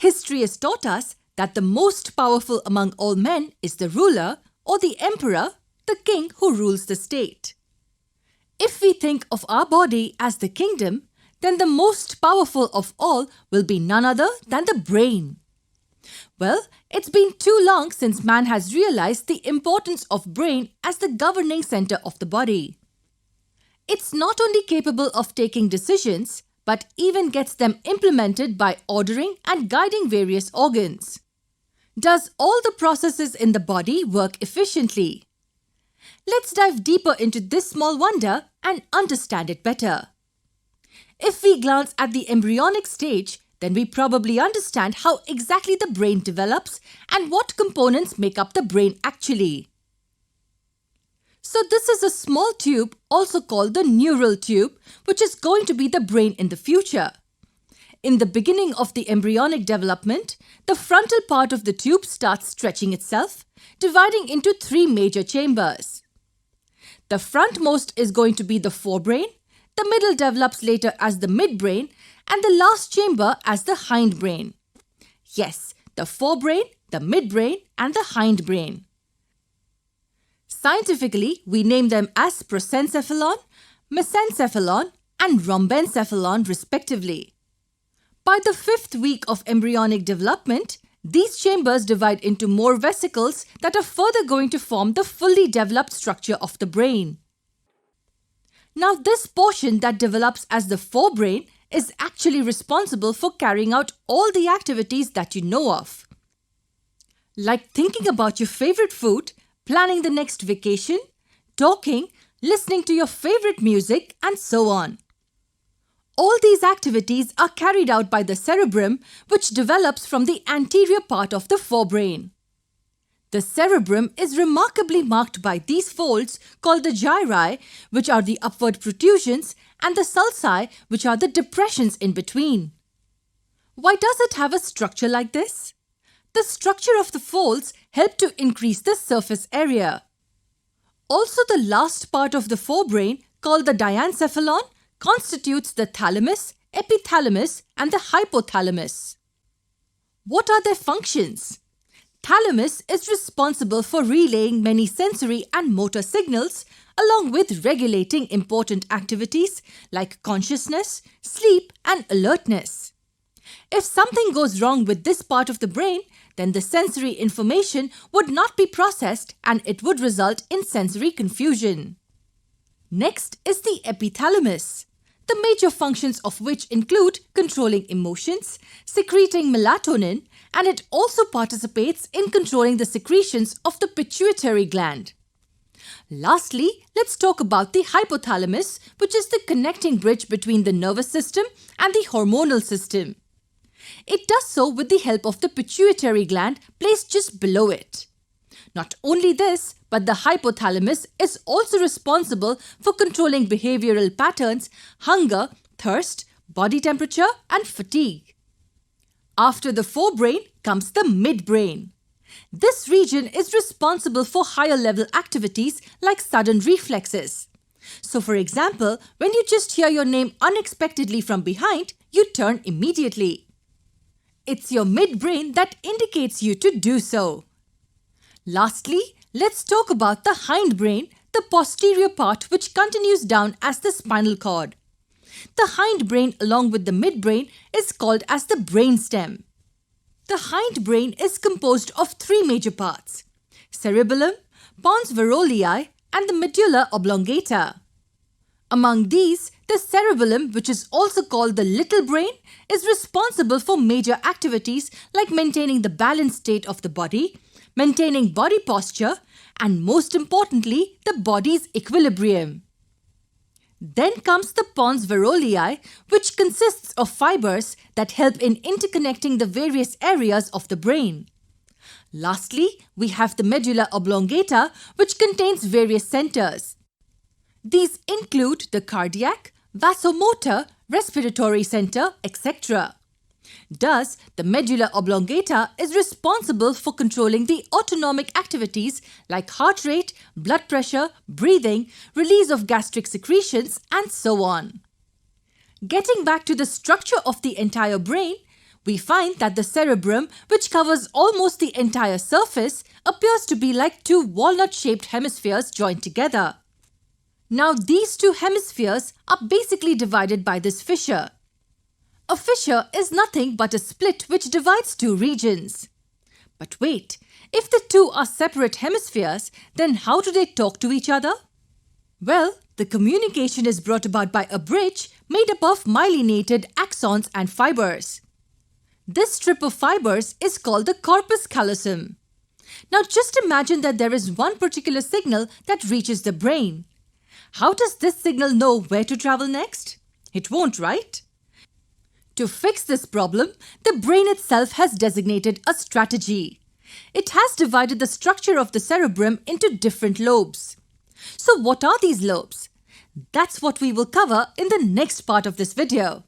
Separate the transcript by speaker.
Speaker 1: History has taught us that the most powerful among all men is the ruler or the emperor, the king who rules the state. If we think of our body as the kingdom, then the most powerful of all will be none other than the brain. Well, it's been too long since man has realized the importance of brain as the governing center of the body. It's not only capable of taking decisions, but even gets them implemented by ordering and guiding various organs. Does all the processes in the body work efficiently? Let's dive deeper into this small wonder and understand it better. If we glance at the embryonic stage, then we probably understand how exactly the brain develops and what components make up the brain actually. So this is a small tube, also called the neural tube, which is going to be the brain in the future. In the beginning of the embryonic development, the frontal part of the tube starts stretching itself, dividing into three major chambers. The frontmost is going to be the forebrain, the middle develops later as the midbrain, and the last chamber as the hindbrain. Yes, the forebrain, the midbrain, and the hindbrain. Scientifically, we name them as prosencephalon, mesencephalon, and rhombencephalon respectively. By the 5th week of embryonic development, these chambers divide into more vesicles that are further going to form the fully developed structure of the brain. Now, this portion that develops as the forebrain is actually responsible for carrying out all the activities that you know of. Like thinking about your favorite food, planning the next vacation, talking, listening to your favorite music, and so on. All these activities are carried out by the cerebrum, which develops from the anterior part of the forebrain. The cerebrum is remarkably marked by these folds called the gyri, which are the upward protrusions, and the sulci, which are the depressions in between. Why does it have a structure like this? The structure of the folds help to increase the surface area. Also, the last part of the forebrain, called the diencephalon, constitutes the thalamus, epithalamus, and the hypothalamus. What are their functions? Thalamus is responsible for relaying many sensory and motor signals, along with regulating important activities like consciousness, sleep, and alertness. If something goes wrong with this part of the brain, then the sensory information would not be processed and it would result in sensory confusion. Next is the epithalamus, the major functions of which include controlling emotions, secreting melatonin, and it also participates in controlling the secretions of the pituitary gland. Lastly, let's talk about the hypothalamus, which is the connecting bridge between the nervous system and the hormonal system. It does so with the help of the pituitary gland placed just below it. Not only this, but the hypothalamus is also responsible for controlling behavioral patterns, hunger, thirst, body temperature, and fatigue. After the forebrain comes the midbrain. This region is responsible for higher level activities like sudden reflexes. So for example, when you just hear your name unexpectedly from behind, you turn immediately. It's your midbrain that indicates you to do so. Lastly, let's talk about the hindbrain, the posterior part which continues down as the spinal cord. The hindbrain along with the midbrain is called as the brainstem. The hindbrain is composed of three major parts: cerebellum, pons varolii, and the medulla oblongata. Among these, the cerebellum, which is also called the little brain, is responsible for major activities like maintaining the balanced state of the body, maintaining body posture, and most importantly, the body's equilibrium. Then comes the pons varolii, which consists of fibers that help in interconnecting the various areas of the brain. Lastly, we have the medulla oblongata, which contains various centers. These include the cardiac, vasomotor, respiratory center, etc. Thus, the medulla oblongata is responsible for controlling the autonomic activities like heart rate, blood pressure, breathing, release of gastric secretions, and so on. Getting back to the structure of the entire brain, We find that the cerebrum, which covers almost the entire surface, appears to be like two walnut-shaped hemispheres joined together. Now these two hemispheres are basically divided by this fissure. A fissure is nothing but a split which divides two regions. But wait, if the two are separate hemispheres, then how do they talk to each other? Well, the communication is brought about by a bridge made up of myelinated axons and fibers. This strip of fibers is called the corpus callosum. Now just imagine that there is one particular signal that reaches the brain. How does this signal know where to travel next? It won't, right? To fix this problem, the brain itself has designated a strategy. It has divided the structure of the cerebrum into different lobes. So what are these lobes? That's what we will cover in the next part of this video.